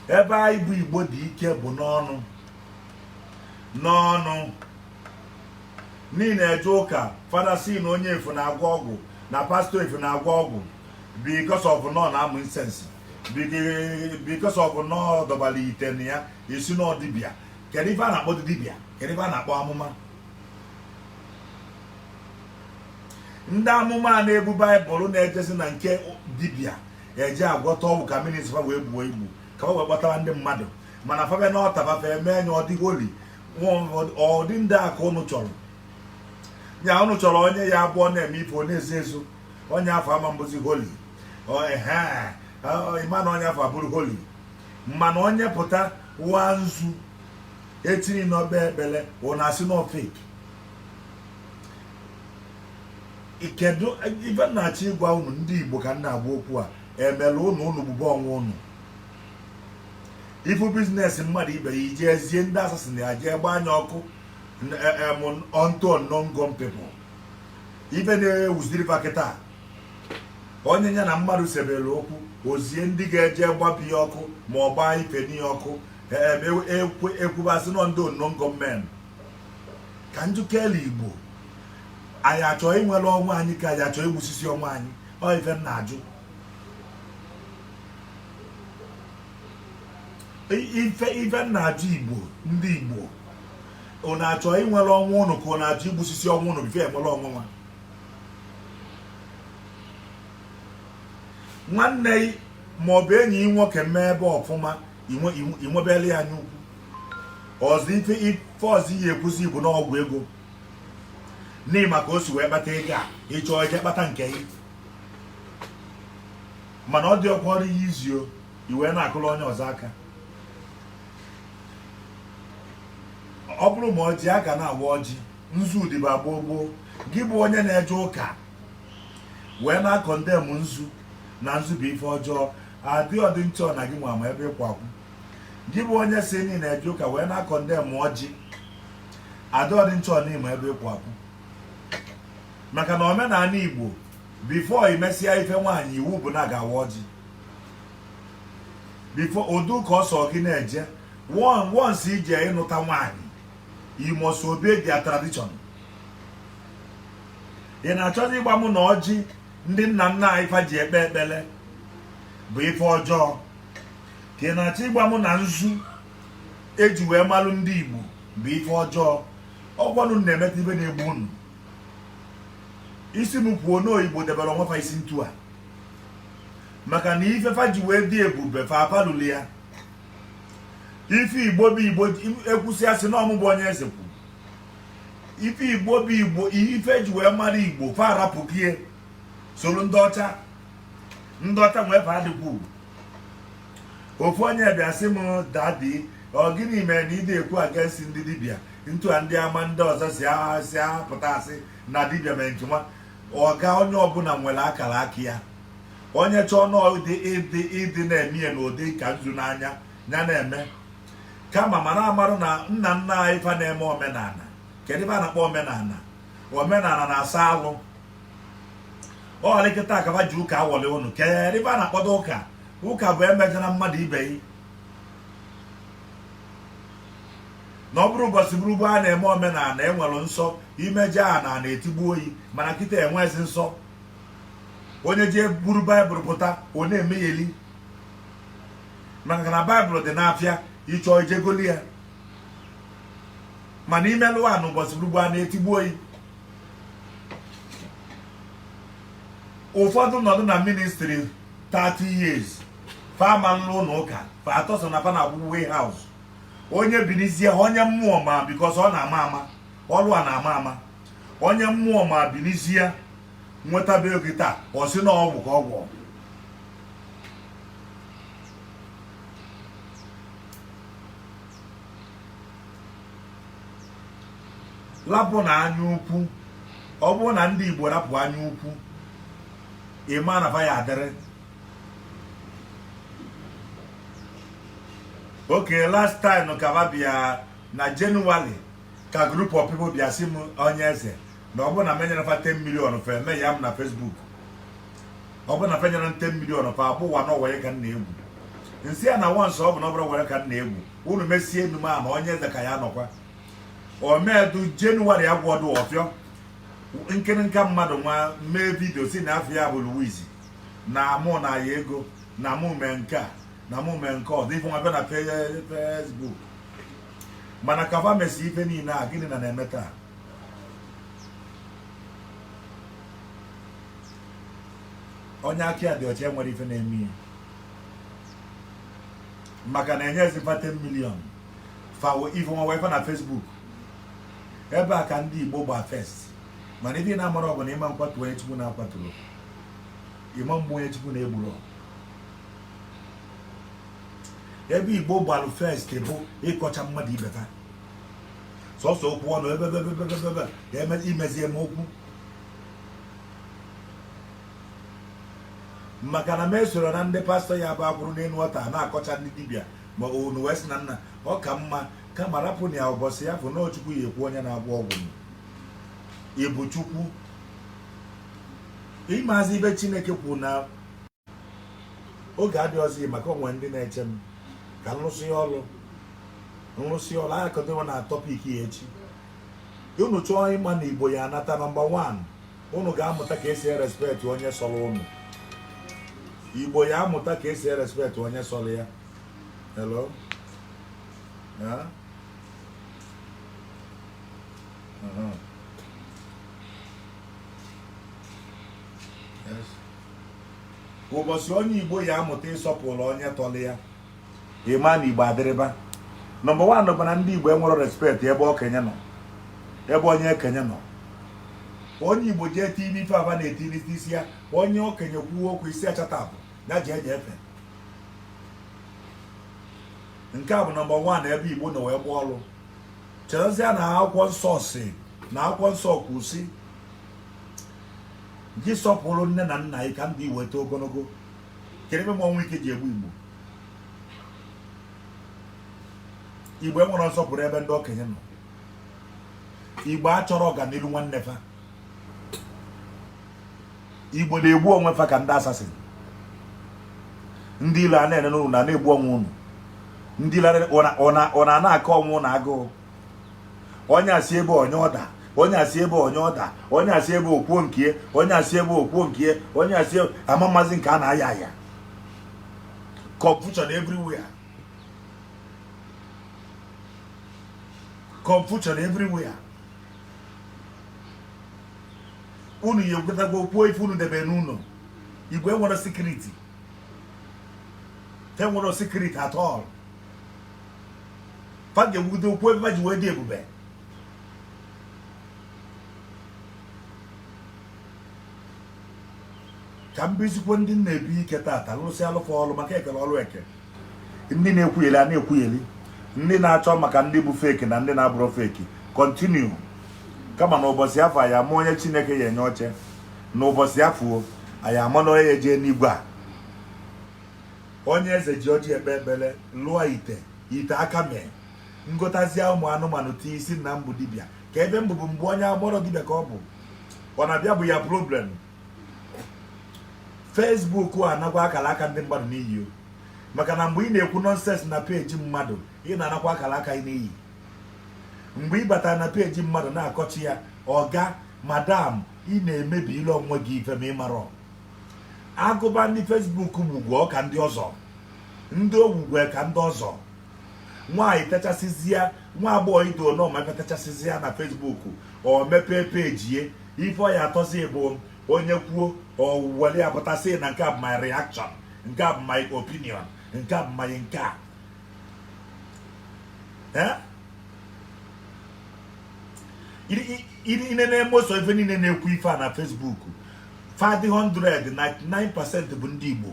ebe anyị bụ Igbo dị ike bụ n'ọnụ niile eje ụka fada si na onye efu na-agwọ ọgwụ na pastọ efu na-agwọ ọgwụ because of nọ na-amụ insensi because of nọ dọbala ite na ya esi nọ dibịa. Kedu ife a na-akpọ dibịa? Kedu ife a na-akpọ amụma? Ndị amụma a na-ebu baịbụl na-ejezi na nke dibịa eje agwọta ọgwụ ka minis fa wee gbuo igbu ka ọ wee kpọtara ndị mmadụ, mana fabe na ọtafafe eme anya ọ dịghị oli ọdị ndị a ka ụnụ chọrọ ya. Ụnụ chọrọ onye ya abụọ na-eme ife ọ na-ezo ezo, onye afọ ama mbụzi holi ịma na onye afọ abụrụ holi, mana onye pụta wa nzu etiri n'ọba ekpele ọ na-asị na fake. Kedu ife na-achọ ịgwa unu ndị Igbo ka m na-agwa okwu a emela unu gbube onwe unu. Ifu biznes mmadụ ibe ya ije ezie ndị asasin ya jee gba anya ọkụ onto unknown people. Ife na-ewuziri pakịta onye ya na mmadụ sebere okwu ozie ndị ga-eje gbabi ya ọkụ ma ọ gbaa ife n'ihe ọkụ ekwubasị nọ ndị unknown gọọmenti. Ka njukele Igbo anyị achọ inwere ọnwa anyị ka anyị achọ igbusisi ọnwa anyị? Ọ ife m na-ajụ. Ife m na-ajụ Igbo, ndị Igbo unu achọ inwere ọnwa unu ka unu achọ igbusisi ọnwa unu bife enwere ọnwụnwa? Nwanne maọbụ enyi nwoke mee ebe ọfụma inwebele ya anya ukwu. Ọzọ ife ọzọ ihe ekwuzi Igbo n'ọgwụ ego n'ịma ka o si wee kpata ego a ịchọọ ije kpata nke gị, mana ọ dị ọkwa ọrụ ihe izio iwe na-akụrụ onye ọzọ aka. Ọ bụrụ ma ọjị aka na-awa ọjị nzu dịbụ agboo gboo, gị bụ onye na-eje ụka wee na-akọndem nzu na nzu bụ ife ọjọọ ọdị nchọ na gị nwa ma ebe ịkwakwu. Gị bụ onye si niile na-eje ụka wee na-akọndem ọjị ọdị nchọ na ịma ebe ịkwakwu. Maka na omenala Igbo bifo imesịa ife nwaanyị iwu bụ na ga-awa ọjị bifo odu ka ọsọ gị na-eje once ije ịnụta nwaanyị you must obey their tradition. Ị na-achọzi ịgba mụ na ọjị ndị nna nna anyị fa ji ekpe ekpele bụ ife ọjọọ? Ka ị na-achọ ịgba mụ na nzu eji wee malụ ndị Igbo bụ ife ọjọọ? Ọgwanụ na-emeta ibe na-egbu unu. Isi m kwuo n'Oyibo debere onwe fa isi ntu a maka na ife fa ji wee dị ebube fa apalụli ya. Ife Igbo bụ Igbo ekwusi asị na ọmụbụ onye eze kwu. Ife Igbo bụ Igbo ife ji wee mara Igbo fa arapụkie soro ndị ọcha nwee fa adịkwu. Ofu onye bịa sị m dadi ọ gịnị mere na ị ekwu against ndị dibịa ntu a ndị ama ndị ọzọ si apụta asị na dibịa mere nkewa? Ọga onye ọbụla nwere akara aka ya. Onye chọọ ịdị na-eme ya n'ụdị ka nzu n'anya ya na-eme, kama mara amarụ na nna nna anyị fa na-eme omenala. Kedu ebe a na-akpọ omenala? Omenala na-asa alụ. Ọlikịta akaba ji ụka awọli ụnụ. Kedu ebe a na-akpọdo ụka? Ụka bụ emejana mmadụ ibe yi. Na ọ bụrụ ụbọchị bụrụgbo a na-eme omenala enwere nsọ imeje a na-etigbu oyi, mana kịta enwezi nsọ. Onye je buru baịbụl pụta ọ na-emegheli maka na baịbụl dị n'afịa ịchọ ijegoli ya, mana imelụ a na ụbọchị bụrụgbo a na-etigbu oyi. Ụfọdụ nọdụ na ministri 30 years fama nlụ ụlọ ụka fa atọ so na fa na-akwụ warehouse. Onye binizie onye mmụọ ma bikos ọ na-ama ama ọrụ a na-ama ama. Onye mmụọ ma binizie nweta be oge taa ọ sị na ọgwụ ka ọgwụ. Lapụ na anya ukwu. Ọ bụrụ na ndị Igbo rapụ anya ukwu ịma na fa ya adịrị. Okay, last time ka bịa na January ka group of people bịa sị m onye eze na ọ bụ na menyere fa 10 million fa eme ya m na Facebook. Ọ bụ na fenyere 10 million fa abụwa n'ọwa ya ka m na-egwu. nsi ya na once ọ bụ na ọ bụrụ gwara ka nna egwu unu mesie enume a ma onye eze ka ya nọkwa omedu Jenụwarị agwọdụ ọfịọ nkịrịnka mmadụ nwa mee vidio si na afọ ya bụ Louise na mụ na ya ego na mụ mee nke a na mụ mee nke ọzọ ife nwa bịa na Facebook mana kafa mesi ife niile a gịnị na-eme taa onye aka ya dị ọcha enwere ife na-eme ihe maka na enye ezi 10 million fawo ife nwa wife na Facebook ebe a ka ndị Igbo gba first mana ife na-amara ọ bụ na ịma nkwatu onye Chukwu na-akwatụrụ ịma mgbe onye Chukwu na-egburu ebe Igbo gbalụ first bụ ịkọcha mmadụ ibeta sọsọ okwu ọnụ ebe imezi eme okwu maka na mesoro na ndị pastọ ya bụ akwụrụ n'elu ọta na-akọcha ndị dibịa ma onu wee sị na nna ọ ka mma kama rapụ na ya ụbọchị ya bụ na Chukwu ya ekwu onye na-agwọ ọgwụ ịbụ Chukwu ịmazi ibe Chineke kwuru na oge adịghịzi maka onwe ndị na-eche m ka nrụsị ọrụ akọdịwa na tọpik ya echi unu chọọ ịma na Igbo ya anata nọmba 1 unu ga-amụta ka esi respect onye sọrọ unu Igbo ya amụta ka esi respect onye sọrọ ya hello yeah? Yes. Ụbọchị onye Igbo ya amụta ịsọpụrụ onye tọrọ ya ịma na Igbo adịrịba nọmba 1 bụ na ndị Igbo enwere respect ebe okenye nọ ebe onye ekenye nọ onye Igbo jee TV ife aba na-etiri isi ya onye okenye kwuo okwu isi achatapụ ya ji eje efe nke a bụ nọmba 1 ebe Igbo nọ wee gba ọrụ cherezie na akwụkwọ nsọ si na akwụkwọ nsọ kwụsị gị sọpụrụ nne na nna gị ka ndị weta ogologo kedu ebe ọnwụ ike ji egbu Igbo enwere nsọpụrụ ebe ndị okenye nọ Igbo achọrọ ọganihu nwanne fa Igbo na-egbu onwe fa ka ndị assassin ndị ile a na-ene n'ụlọ na-egbu onwe unu ndị ile ọ na-akọ ọnwụ na agụụ onye asị ebe onye ọda onye asị ebe onye ọda onye asị ebe okwuo nke onye asị ebe okwuo nke onye asị amamazi nke a na-aya aya confusion everywhere unu ya ekwetago okwuo ife unu debe n'ụlọ Igbo enwere security enwere security at all fa ga-egwude okwuo ebe ji wee dị ebube ka mbizikwo ndị na-ebi ike tata lụsị alụfọ ọlụ maka ekele ọlụ eke ndị na-ekwugheli a na-ekwugheli ndị na-achọ maka ndị bụ feki na ndị na-abụrụ feki continue kama na ụbọchị afọ anyị ama onye Chineke ya enye oche na ụbọchị afọ anyị ama na onye ya jee n'igwe a onye eze ji ọjị ekpe ekpere lụọ ite aka mee ngotazie ụmụ anụmanụ tie isi na mbụ dibịa ka ebe mbụ bụ mgbe onye agbọrọ dibịa ka ọ bụ ọ na-abịa bụ ya problem Facebook anakwa akara aka ndị mmadụ n'iyi maka na mgbe ị na-ekwu nonsense na peji mmadụ ị na-anakwa akara aka ị n'iyi mgbe ị batara na peji mmadụ na-akọchi ya ọga madam ị na-emebi ile onwe gị ife ma ị marọ agụba ndị Facebook gbugwo ka ndị ọzọ ndị ogwugwe ka ndị ọzọ nwaanyị techasịzịa nwa agbọghọ ido n'ọma techasịzịa na Facebook ọ mepee peji ye ife ọ ya atọzi bụ onye kwuo ọwụwele apụtasị na nke a bụ my reaction nke a bụ my opinion nke a bụ my nke a ine na-eme oso ife niile na-ekwu ife a na Facebook 599% bụ ndị Igbo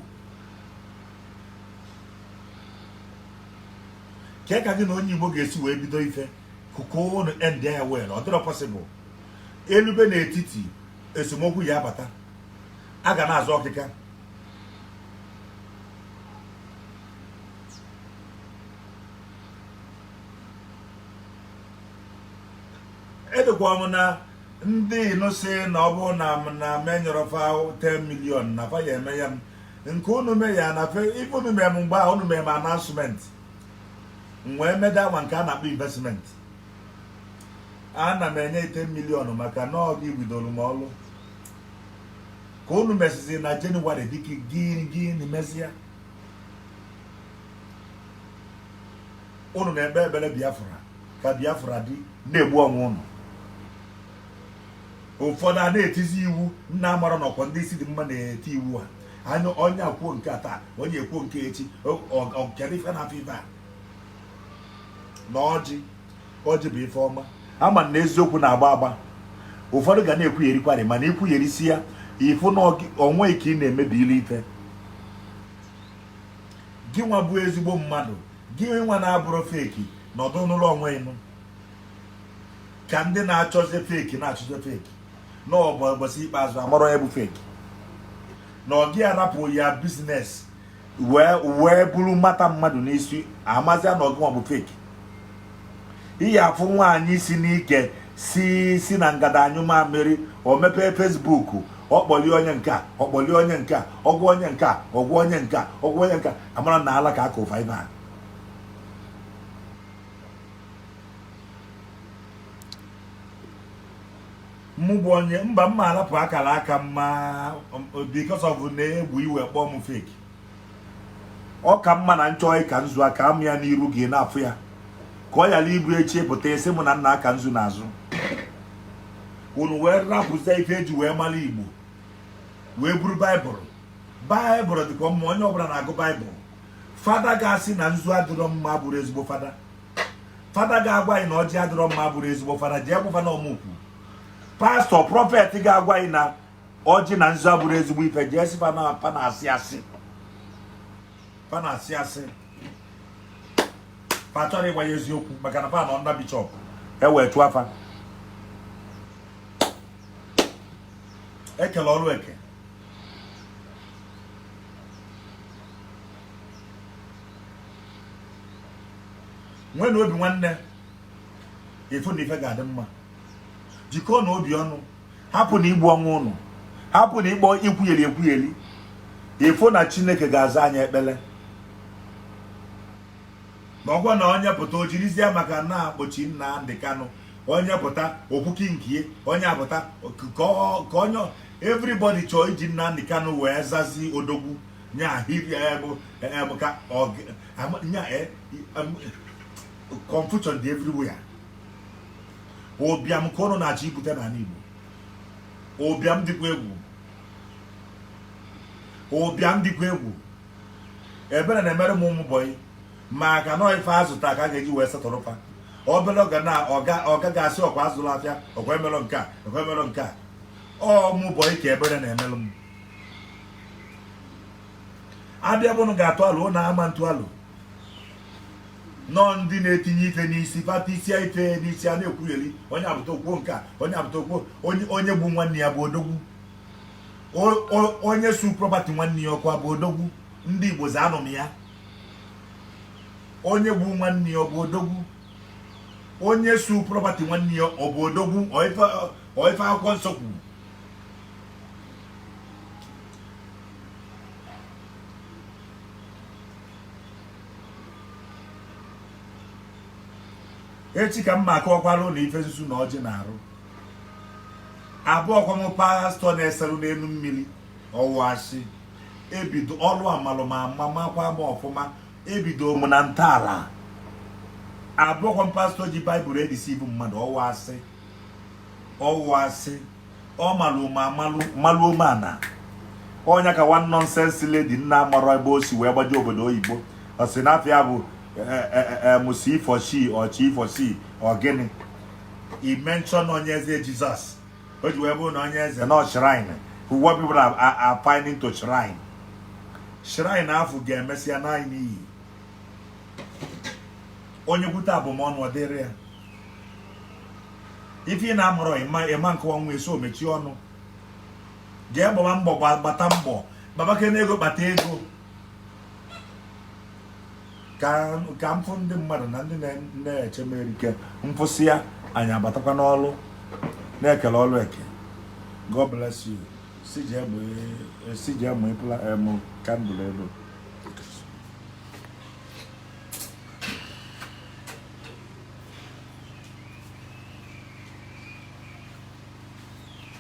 ke ka gị na onye Igbo ga-esi wee bido ife kụkọonu end ya wel ọ dịrọ possible elube n'etiti esemokwu ya abata a ga na-azụ ọkịka edekwa m na ndị nụsị na ọ bụ na menyọrọ fa 10 million na fa ya eme ya nke unu mee ya na ife unu mee m mgbe a unu mee m announcement wee meda nwa nke a na-akpọ investment. Ana m enye 10 million maka na ọ gị bidoro m ọlụ ka unu mesizi na Jenụwarị dịka gịnị mesia unu na-ekpe ekpere Biafra ka Biafra dị na-egbu ọnwụ unu. Ụfọdụ a na-etizi iwu nna amara n'ọkwa ndị isi dị mma na-eti iwu a anya onye akwuo nke taa onye ekwuo nke echi ọkere ife na afọ ife a na ọjị bụ ife ọma ama na eziokwu na-agba agba. Ụfọdụ ga na-ekwugherikwari mana ikwugherisi ya ifu na onwe ka ị na-emebi ilu ife. Gị nwa bụ ezigbo mmadụ, gị nwa na-abụrụ feki nọdụ n'ụlọ onwe ịnụ ka ndị na-achọzi feki na-achọzi feki n'ụbọchị ikpeazụ amara ya bụ feki na ọ gị arapụ ya biznes wee bụrụ mata mmadụ n'isi amazia na ọgụ nwa bụ feki. Iyi afụ nwaanyị si n'ike si na ngada anyụmamịrị o mepee Facebook ọkpọli onye nke a ọkpọli onye nke a ọgwụ onye nke a ọgwụ onye nke a ọgwụ onye nke a amara na ala ka aka ụfa ibe a. Mụ onye mba mma alapụ akara aka mma because of na-egwu iwe kpọọ m fake. Ọ ka mma na nchọghị ka nzu aka m ya n'iru gị na-afụ ya ka ọ yala ibu echi pụta esi mụ na nna aka nzu n'azụ. Unu wee rapụzie ife eji wee mara Igbo wee buru Baịbụl dịkwa mma onye ọbụla na-agụ Baịbụl. Fada ga-asị na nzu adịrọ mma bụrụ ezigbo fada. Fada ga-agwa anyị na ọjị adịrọ mma bụrụ ezigbo fada jee gwa fada ọmụkwu. Pastọ prọfet ga-agwa anyị na ọjị na nzu abụrụ ezigbo ife jee si fa na-asị asị. Fa na-asị asị. Fa chọrọ ịgwa ya eziokwu maka na fa nọ nna bishọp ewee chụọ afa. Ekele ọrụ eke. Nwee na obi nwanne efu na ife ga-adị mma. Jikọọ na obi ọnụ hapụ na igbu ọnwụ ụnụ hapụ na ịkpọ ikwugheri efu na Chineke ga-aza anyị ekpele. Ma ọgwa na onye pụta o jirizie maka na-akpọchi Nnamdi Kanu onye pụta okwuki nkie onye apụta ka onye everybody chọọ iji Nnamdi Kanu wee zazi odogwu nya ahịrị bụ ka confusion dị everywhere. Ụbịam ka ụnụ na-achọ ibute n'ala Igbo. Ụbịam dịkwa egwu. Ụbịam dịkwa egwu. Ebere na-emere m ụmụ bọyị maka na ife azụta ka a ga-eji wee setụrụfa. Obere oge na ọga ga-asị ọkwa azụrụ afịa ọkwa emelụ nke a ọkwa emelụ nke a. Mụ bọyị ka ebere na-emelụ m. Abịa bụnụ ga-atụ alụ ọ na-ama ntụ alụ. Nọ ndị na-etinye ife n'isi pata isi ife n'isi a na-ekwugheri onye abụta okwuo nke a onye abụta okwuo onye bụ nwanne ya bụ odogwu. Onye su property nwanne ya ọkwa bụ odogwu. Ndị Igbo za anụ m ya. Onye bụ nwanne ya ọ bụ odogwu. Onye su property nwanne ya ọ bụ odogwu ọ ife akwụkwọ nsọ kwuru. Echi ka mma akọwakwara ụlọ ife nzu na ọjị na-arụ. Abụọ kwa m pastọ na-eseru n'elu mmiri ọwụasị ebido ọrụ amalụ ma makwa m ọfụma ebido m na ntọala. Abụọ kwa m pastọ ji Baịbụl edisivu mmadụ ọwụasị ọ malụ ma malụ omeana. Onye ka one nonsense lady nna amarọ ebe o si wee gbaje obodo oyibo ọ sị na afọ ya bụ musi for she or chi for she or gịnị. He mentioned onye eze Jesus. O ji wee bụ na onye eze not shrine. What people are finding to shrine. Shrine afọ ga-emesịa na anyị n'iyi. Onye kwute abụmọnụ ọ dịrị ya. Ife ị na-amụrụ ịma nkụwa nwa eso mechie ọnụ. Jee gbaba mbọ gbata mbọ babake na ego kpata ego. Ka mfụ ndị mmadụ na ndị na-eche m erike mfụsị ya anyị abatakwa n'ọlụ na-ekele ọlụ eke. God bless you. si je mụ kandụl elu